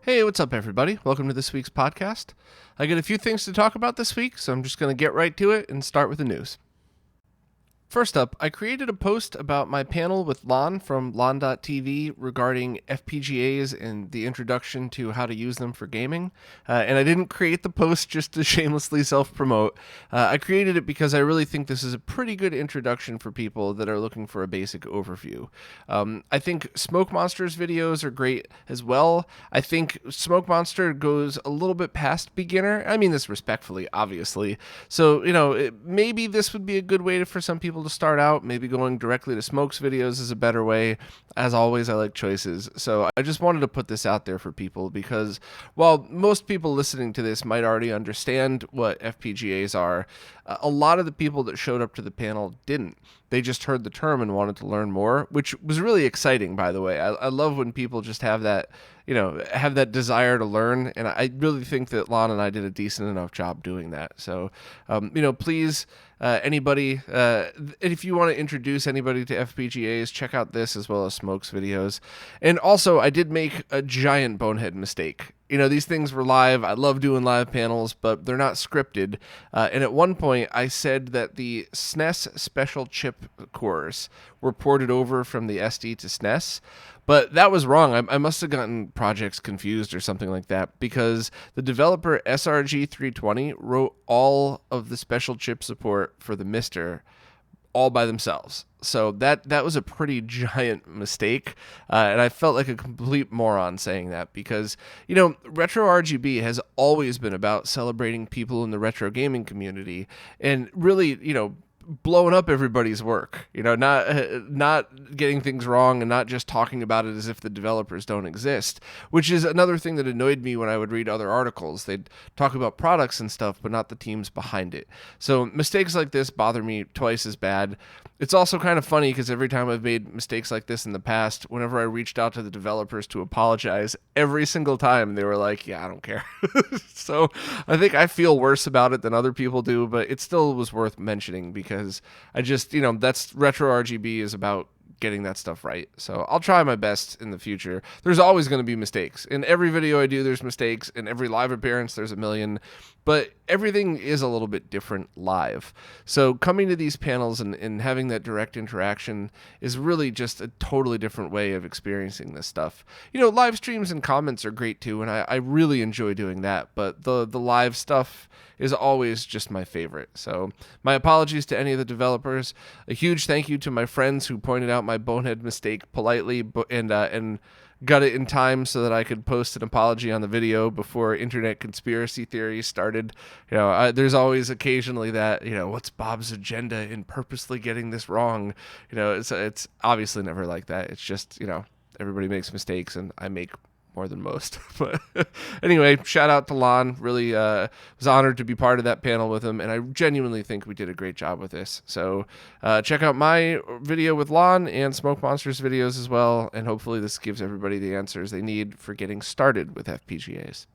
Hey, what's up, everybody? Welcome to this week's podcast. I got a few things to talk about this week, so I'm just going to get right to it and start with the news. First up, I created a post about my panel with Lon from Lon.tv regarding FPGAs and the introduction to how to use them for gaming. And I didn't create the post just to shamelessly self-promote. I created it because I really think this is a pretty good introduction for people that are looking for a basic overview. I think Smoke Monster's videos are great as well. I think Smoke Monster goes a little bit past beginner. I mean this respectfully, obviously. So, maybe this would be a good way for some people to start out. Maybe going directly to Smoke's videos is a better way. As always, I like choices. So I just wanted to put this out there for people because while most people listening to this might already understand what FPGAs are, a lot of the people that showed up to the panel didn't. They just heard the term and wanted to learn more, which was really exciting, by the way. I love when people just have that, have that desire to learn. And I really think that Lon and I did a decent enough job doing that. So, please, anybody, if you want to introduce anybody to FPGAs, check out this as well as Smoke's videos. And also, I did make a giant bonehead mistake. These things were live. I love doing live panels, but they're not scripted. And at one point, I said that the SNES special chip cores were ported over from the SD to SNES. But that was wrong. I must have gotten projects confused or something like that because the developer SRG320 wrote all of the special chip support for the Mister all by themselves. So that was a pretty giant mistake, and I felt like a complete moron saying that because, RetroRGB has always been about celebrating people in the retro gaming community and really, blowing up everybody's work, not getting things wrong and not just talking about it as if the developers don't exist, which is another thing that annoyed me when I would read other articles. They'd talk about products and stuff, but not the teams behind it. So mistakes like this bother me twice as bad. It's also kind of funny because every time I've made mistakes like this in the past, whenever I reached out to the developers to apologize, every single time they were like, yeah, I don't care. So I think I feel worse about it than other people do, but it still was worth mentioning because I just, that's RetroRGB is about getting that stuff right. So I'll try my best in the future. There's always going to be mistakes. In every video I do, there's mistakes. In every live appearance, there's a million. But everything is a little bit different live. So coming to these panels and having that direct interaction is really just a totally different way of experiencing this stuff. Live streams and comments are great too, and I really enjoy doing that. But the live stuff is always just my favorite. So my apologies to any of the developers. A huge thank you to my friends who pointed out my bonehead mistake politely and got it in time so that I could post an apology on the video before internet conspiracy theories started. There's always occasionally that, what's Bob's agenda in purposely getting this wrong? It's obviously never like that. It's just, everybody makes mistakes and I make more than most. But anyway, shout out to Lon. Really was honored to be part of that panel with him, and I genuinely think we did a great job with this. So check out my video with Lon and Smoke Monster's videos as well, and hopefully this gives everybody the answers they need for getting started with FPGAs.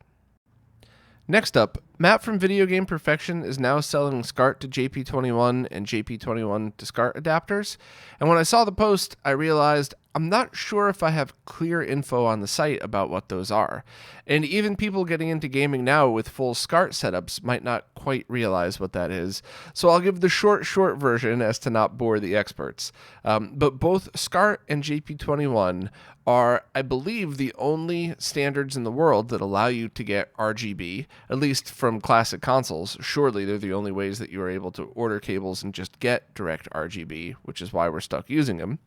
Next up, Matt from Video Game Perfection is now selling SCART to JP21 and JP21 to SCART adapters. And when I saw the post, I realized I'm not sure if I have clear info on the site about what those are. And even people getting into gaming now with full SCART setups might not quite realize what that is. So I'll give the short version as to not bore the experts. But both SCART and JP21 are, I believe, the only standards in the world that allow you to get RGB, at least from classic consoles. Surely they're the only ways that you are able to order cables and just get direct RGB, which is why we're stuck using them.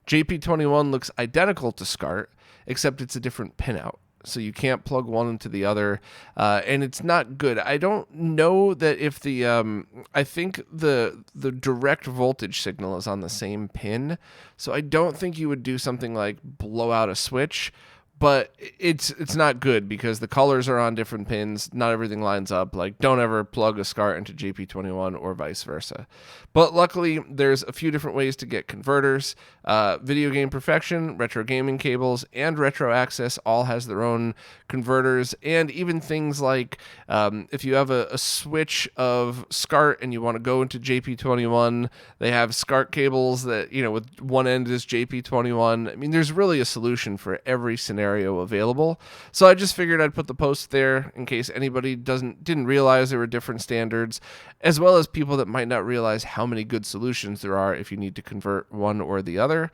JP21 looks identical to SCART, except it's a different pinout. So you can't plug one into the other, and it's not good. I don't know that if the, I think the direct voltage signal is on the same pin, so I don't think you would do something like blow out a switch, but it's not good because the colors are on different pins. Not everything lines up. Like, don't ever plug a SCART into JP21 or vice versa. But luckily, there's a few different ways to get converters. Video Game Perfection, Retro Gaming Cables, and Retro Access all has their own converters. And even things like if you have a switch of SCART and you want to go into JP21, they have SCART cables that, with one end is JP21. I mean, there's really a solution for every scenario scenario available. So I just figured I'd put the post there in case anybody didn't realize there were different standards, as well as people that might not realize how many good solutions there are if you need to convert one or the other.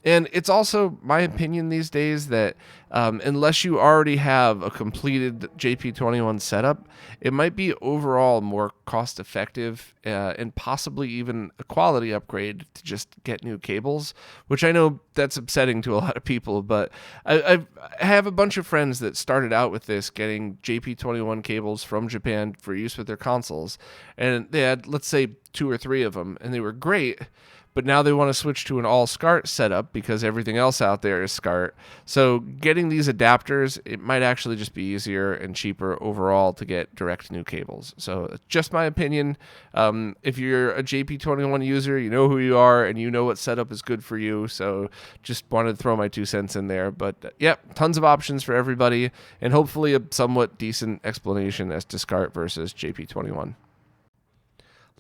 And it's also my opinion these days that unless you already have a completed JP21 setup, it might be overall more cost effective and possibly even a quality upgrade to just get new cables, which I know that's upsetting to a lot of people, but I have a bunch of friends that started out with this, getting JP21 cables from Japan for use with their consoles, and they had, let's say, 2 or 3 of them, and they were great. But now they want to switch to an all SCART setup because everything else out there is SCART. So getting these adapters, it might actually just be easier and cheaper overall to get direct new cables. So just my opinion. If you're a JP21 user, you know who you are and you know what setup is good for you. So just wanted to throw my 2 cents in there. But tons of options for everybody, and hopefully a somewhat decent explanation as to SCART versus JP21.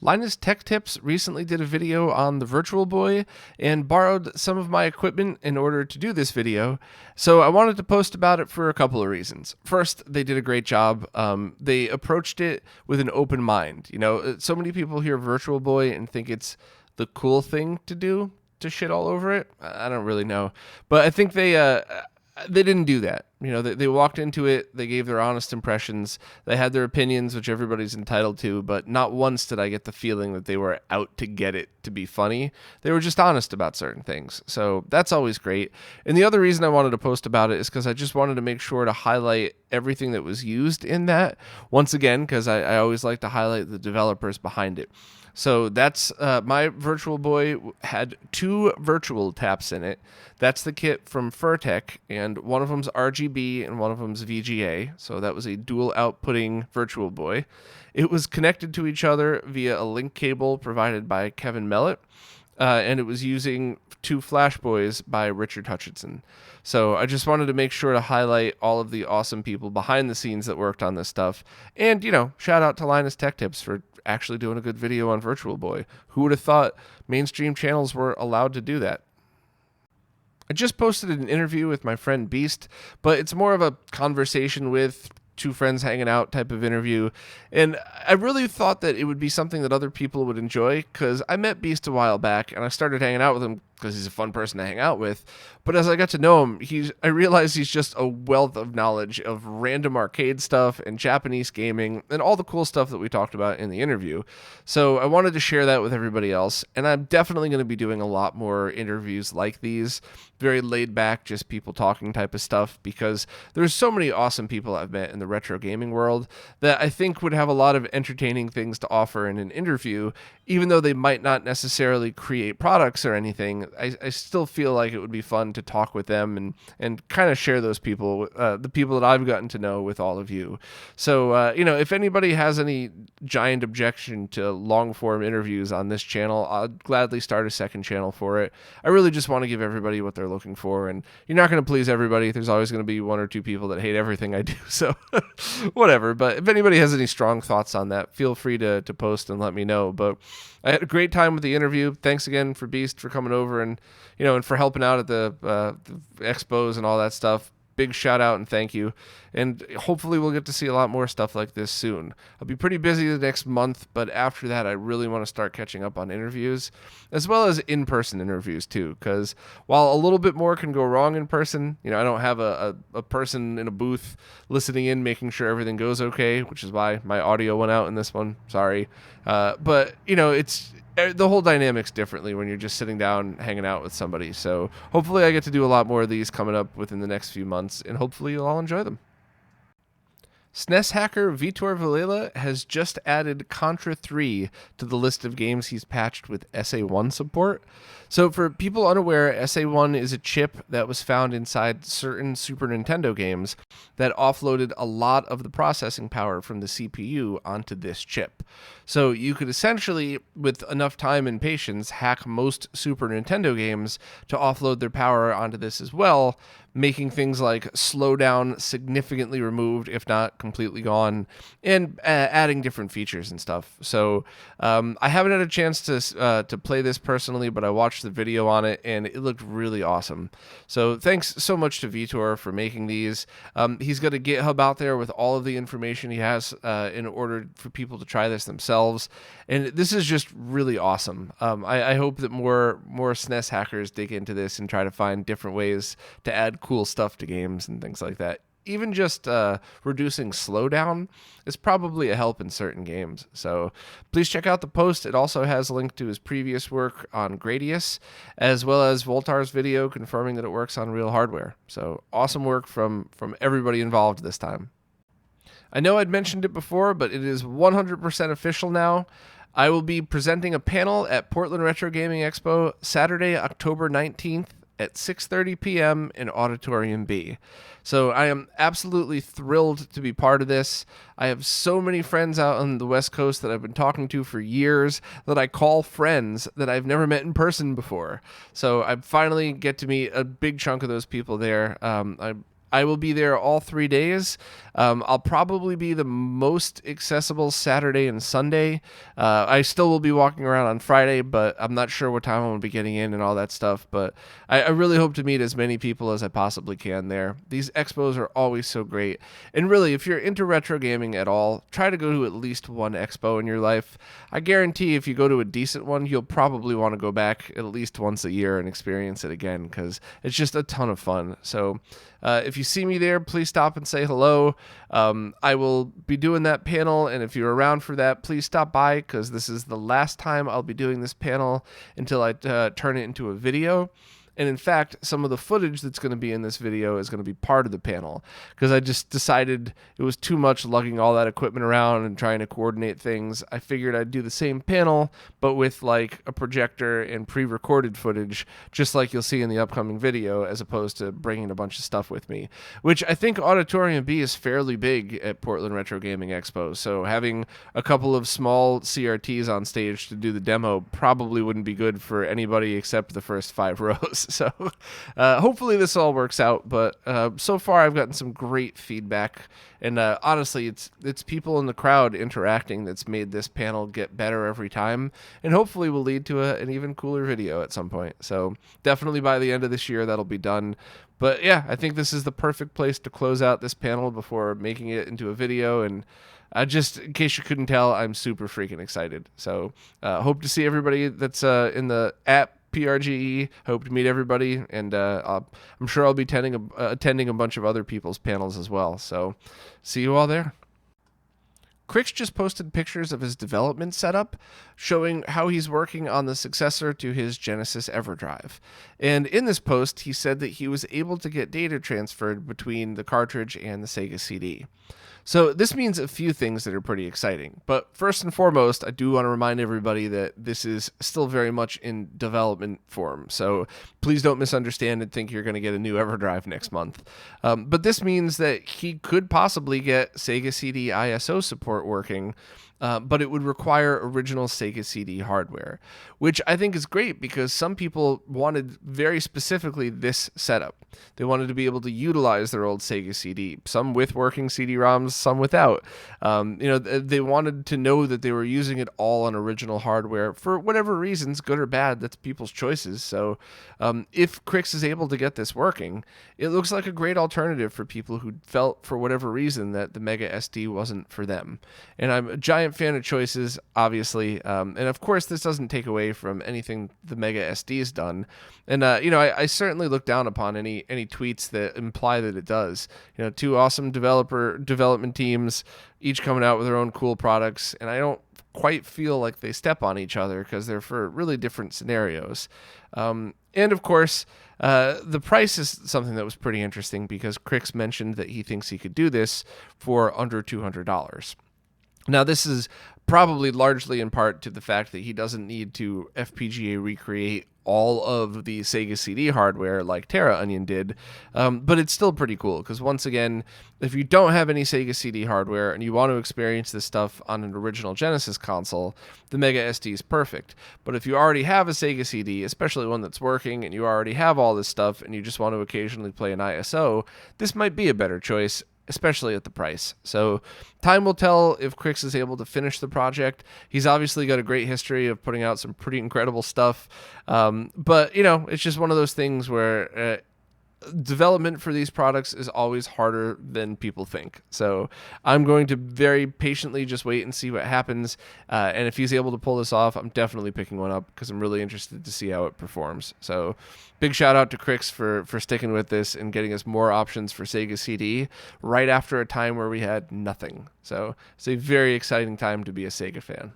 Linus Tech Tips recently did a video on the Virtual Boy and borrowed some of my equipment in order to do this video, so I wanted to post about it for a couple of reasons. First, they did a great job. They approached it with an open mind. You know, so many people hear Virtual Boy and think it's the cool thing to do, to shit all over it. I don't really know, but I think they didn't do that. You know, they walked into it, they gave their honest impressions, they had their opinions, which everybody's entitled to, but not once did I get the feeling that they were out to get it to be funny. They were just honest about certain things. So that's always great. And the other reason I wanted to post about it is because I just wanted to make sure to highlight everything that was used in that. Once again, because I always like to highlight the developers behind it. So that's my Virtual Boy had 2 virtual taps in it. That's the kit from Furtek, and one of them's RGB and one of them's VGA. So that was a dual outputting Virtual Boy. It was connected to each other via a link cable provided by Kevin Mellett, and it was using 2 Flash Boys by Richard Hutchinson. So I just wanted to make sure to highlight all of the awesome people behind the scenes that worked on this stuff. And, you know, shout out to Linus Tech Tips for actually doing a good video on Virtual Boy. Who would have thought mainstream channels were allowed to do that? I just posted an interview with my friend Beast, but it's more of a conversation with 2 friends hanging out type of interview. And I really thought that it would be something that other people would enjoy, because I met Beast a while back and I started hanging out with him because he's a fun person to hang out with. But as I got to know him, I realized he's just a wealth of knowledge of random arcade stuff and Japanese gaming and all the cool stuff that we talked about in the interview. So I wanted to share that with everybody else. And I'm definitely going to be doing a lot more interviews like these, very laid back, just people talking type of stuff, because there's so many awesome people I've met in the retro gaming world that I think would have a lot of entertaining things to offer in an interview. Even though they might not necessarily create products or anything, I still feel like it would be fun to talk with them and kind of share those people, the people that I've gotten to know, with all of you. So, you know, if anybody has any giant objection to long-form interviews on this channel, I'll gladly start a second channel for it. I really just want to give everybody what they're looking for, and you're not going to please everybody. There's always going to be 1 or 2 people that hate everything I do, so whatever. But if anybody has any strong thoughts on that, feel free to post and let me know. But I had a great time with the interview. Thanks again for Beast for coming over and, you know, and for helping out at the expos and all that stuff. Big shout out and thank you. And hopefully we'll get to see a lot more stuff like this soon. I'll be pretty busy the next month, but after that I really want to start catching up on interviews, as well as in-person interviews too, because while a little bit more can go wrong in person, you know, I don't have a person in a booth listening in, making sure everything goes okay, which is why my audio went out in this one. Sorry. But, you know, the whole dynamic's differently when you're just sitting down hanging out with somebody. So hopefully I get to do a lot more of these coming up within the next few months, and hopefully you'll all enjoy them. SNES hacker Vitor Villela has just added Contra III to the list of games he's patched with SA-1 support. So for people unaware, SA-1 is a chip that was found inside certain Super Nintendo games that offloaded a lot of the processing power from the CPU onto this chip. So you could essentially, with enough time and patience, hack most Super Nintendo games to offload their power onto this as well, making things like slowdown significantly removed, if not completely gone, and adding different features and stuff. So I haven't had a chance to play this personally, but I watched the video on it, and it looked really awesome. So thanks so much to Vitor for making these. He's got a GitHub out there with all of the information he has in order for people to try this themselves. And this is just really awesome. I hope that more SNES hackers dig into this and try to find different ways to add cool stuff to games and things like that. Even just reducing slowdown is probably a help in certain games. So please check out the post. It also has a link to his previous work on Gradius, as well as Voltar's video confirming that it works on real hardware. So awesome work from everybody involved this time. I know I'd mentioned it before, but it is 100% official now. I will be presenting a panel at Portland Retro Gaming Expo Saturday, October 19th at 6:30 p.m. in Auditorium B. So I am absolutely thrilled to be part of this. I have so many friends out on the West Coast that I've been talking to for years that I call friends that I've never met in person before. So I finally get to meet a big chunk of those people there. I will be there all 3 days. I'll probably be the most accessible Saturday and Sunday. I still will be walking around on Friday, but I'm not sure what time I'm going to be getting in and all that stuff. But I really hope to meet as many people as I possibly can there. These expos are always so great. And really, if you're into retro gaming at all, try to go to at least one expo in your life. I guarantee if you go to a decent one, you'll probably want to go back at least once a year and experience it again, because it's just a ton of fun. So if you see me there, please stop and say hello. I will be doing that panel, and if you're around for that, please stop by, because this is the last time I'll be doing this panel until I turn it into a video. And in fact, some of the footage that's going to be in this video is going to be part of the panel, because I just decided it was too much lugging all that equipment around and trying to coordinate things. I figured I'd do the same panel, but with like a projector and pre-recorded footage, just like you'll see in the upcoming video, as opposed to bringing a bunch of stuff with me, which I think Auditorium B is fairly big at Portland Retro Gaming Expo. So having a couple of small CRTs on stage to do the demo probably wouldn't be good for anybody except the first 5 rows. So hopefully this all works out, but so far I've gotten some great feedback, and honestly it's people in the crowd interacting that's made this panel get better every time, and hopefully will lead to an even cooler video at some point. So definitely by the end of this year that'll be done. But yeah, I think this is the perfect place to close out this panel before making it into a video, and just in case you couldn't tell, I'm super freaking excited. So hope to see everybody that's in the app PRGE. Hope to meet everybody, and I'm sure I'll be attending a bunch of other people's panels as well. So see you all there. Krikzz just posted pictures of his development setup, showing how he's working on the successor to his Genesis EverDrive. And in this post, he said that he was able to get data transferred between the cartridge and the Sega CD. So this means a few things that are pretty exciting. But first and foremost, I do want to remind everybody that this is still very much in development form. So please don't misunderstand and think you're going to get a new EverDrive next month. But this means that he could possibly get Sega CD ISO support working, but it would require original Sega CD hardware, which I think is great because some people wanted very specifically this setup. They wanted to be able to utilize their old Sega CD, some with working CD-ROMs, some without. They wanted to know that they were using it all on original hardware for whatever reasons, good or bad. That's people's choices. So if Krikzz is able to get this working, it looks like a great alternative for people who felt for whatever reason that the Mega SD wasn't for them. And I'm a giant fan of choices, obviously, and of course this doesn't take away from anything the Mega SD has done, and I certainly look down upon any tweets that imply that it does. Two awesome development teams, each coming out with their own cool products, and I don't quite feel like they step on each other because they're for really different scenarios. And of course, the price is something that was pretty interesting because Krikzz mentioned that he thinks he could do this for under $200. Now, this is probably largely in part to the fact that he doesn't need to FPGA recreate all of the Sega CD hardware like Terra Onion did, but it's still pretty cool because, once again, if you don't have any Sega CD hardware and you want to experience this stuff on an original Genesis console, the Mega SD is perfect. But if you already have a Sega CD, especially one that's working, and you already have all this stuff and you just want to occasionally play an ISO, this might be a better choice, especially at the price. So time will tell if Krikzz is able to finish the project. He's obviously got a great history of putting out some pretty incredible stuff. But, it's just one of those things where development for these products is always harder than people think. So I'm going to very patiently just wait and see what happens. And if he's able to pull this off, I'm definitely picking one up because I'm really interested to see how it performs. So big shout out to Krikzz for sticking with this and getting us more options for Sega CD right after a time where we had nothing. So it's a very exciting time to be a Sega fan.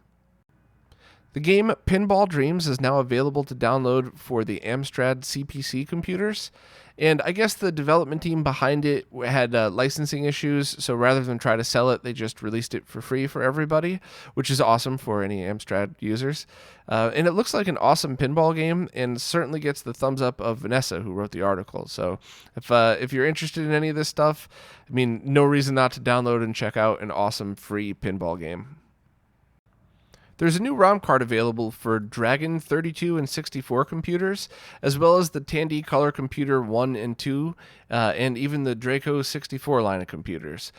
The game Pinball Dreams is now available to download for the Amstrad CPC computers, and I guess the development team behind it had licensing issues, so rather than try to sell it, they just released it for free for everybody, which is awesome for any Amstrad users. And it looks like an awesome pinball game, and certainly gets the thumbs up of Vanessa, who wrote the article. So if you're interested in any of this stuff, no reason not to download and check out an awesome free pinball game. There's a new ROM card available for Dragon 32 and 64 computers, as well as the Tandy Color Computer 1 and 2, and even the Draco 64 line of computers.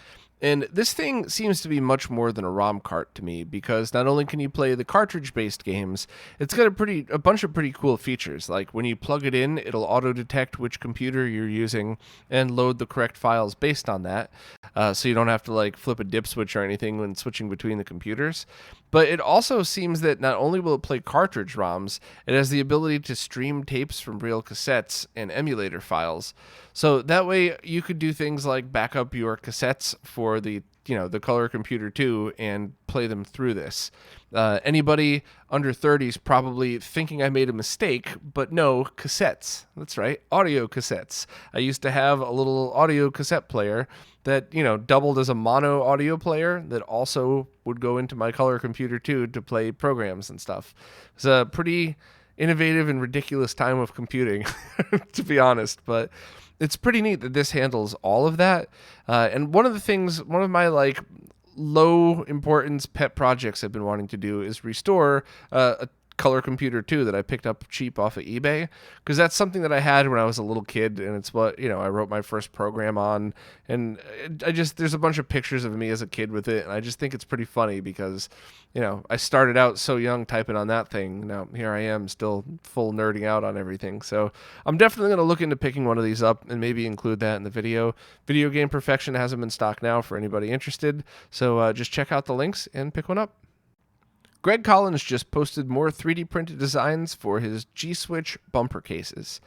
And this thing seems to be much more than a ROM cart to me, because not only can you play the cartridge-based games, it's got a bunch of pretty cool features. Like when you plug it in, it'll auto-detect which computer you're using and load the correct files based on that, so you don't have to flip a dip switch or anything when switching between the computers. But it also seems that not only will it play cartridge ROMs, it has the ability to stream tapes from real cassettes and emulator files. So that way you could do things like back up your cassettes for the Color Computer 2 and play them through this. Anybody under 30 is probably thinking I made a mistake, but no, cassettes. That's right, audio cassettes. I used to have a little audio cassette player that, doubled as a mono audio player that also would go into my Color Computer 2 to play programs and stuff. It's a pretty innovative and ridiculous time of computing, to be honest, but it's pretty neat that this handles all of that. And one of my low importance pet projects I've been wanting to do is restore a Color Computer 2 that I picked up cheap off of eBay, because that's something that I had when I was a little kid, and it's what I wrote my first program on, and there's a bunch of pictures of me as a kid with it, and I just think it's pretty funny because I started out so young typing on that thing. Now here I am still full nerding out on everything. So I'm definitely going to look into picking one of these up and maybe include that in the video. Video Game Perfection has them in stock now for anybody interested, so just check out the links and pick one up. Greg Collins just posted more 3D printed designs for his Gswitch bumper cases.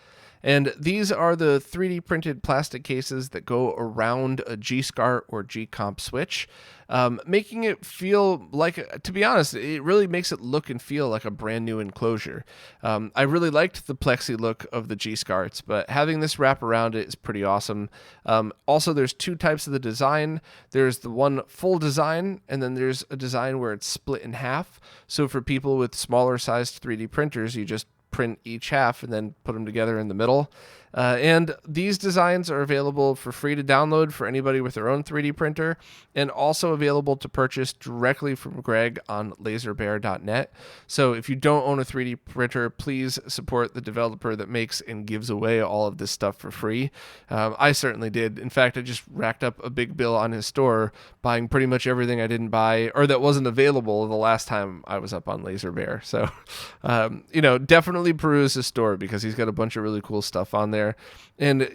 And these are the 3D printed plastic cases that go around a G-SCART or G-Comp switch, making it feel like, to be honest, it really makes it look and feel like a brand new enclosure. I really liked the plexi look of the G-SCARTs, but having this wrap around it is pretty awesome. Also, there's two types of the design. There's the one full design, and then there's a design where it's split in half. So for people with smaller sized 3D printers, you just print each half and then put them together in the middle. And these designs are available for free to download for anybody with their own 3D printer, and also available to purchase directly from Greg on laserbear.net. So if you don't own a 3D printer, please support the developer that makes and gives away all of this stuff for free. I certainly did. In fact, I just racked up a big bill on his store, buying pretty much everything I didn't buy or that wasn't available the last time I was up on LaserBear. So, definitely peruse his store because he's got a bunch of really cool stuff on there. And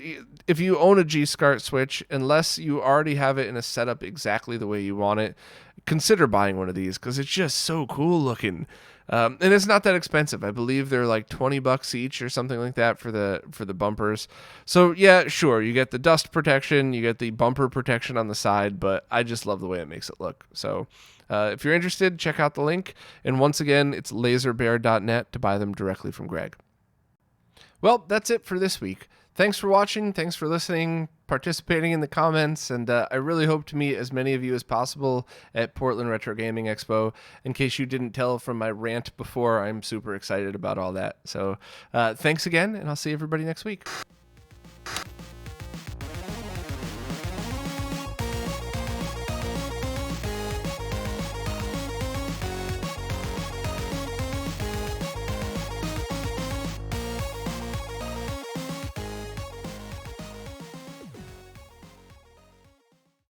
if you own a G-SCART switch, unless you already have it in a setup exactly the way you want it, consider buying one of these because it's just so cool looking. And it's not that expensive. I believe they're like $20 each or something like that for the bumpers. So yeah, sure, you get the dust protection, you get the bumper protection on the side, but I just love the way it makes it look. So if you're interested, check out the link. And once again, it's laserbear.net to buy them directly from Greg. Well, that's it for this week. thanks for watching. Thanks for listening, participating in the comments, and I really hope to meet as many of you as possible at Portland Retro Gaming Expo. In case you didn't tell from my rant before, I'm super excited about all that. So thanks again, and I'll see everybody next week.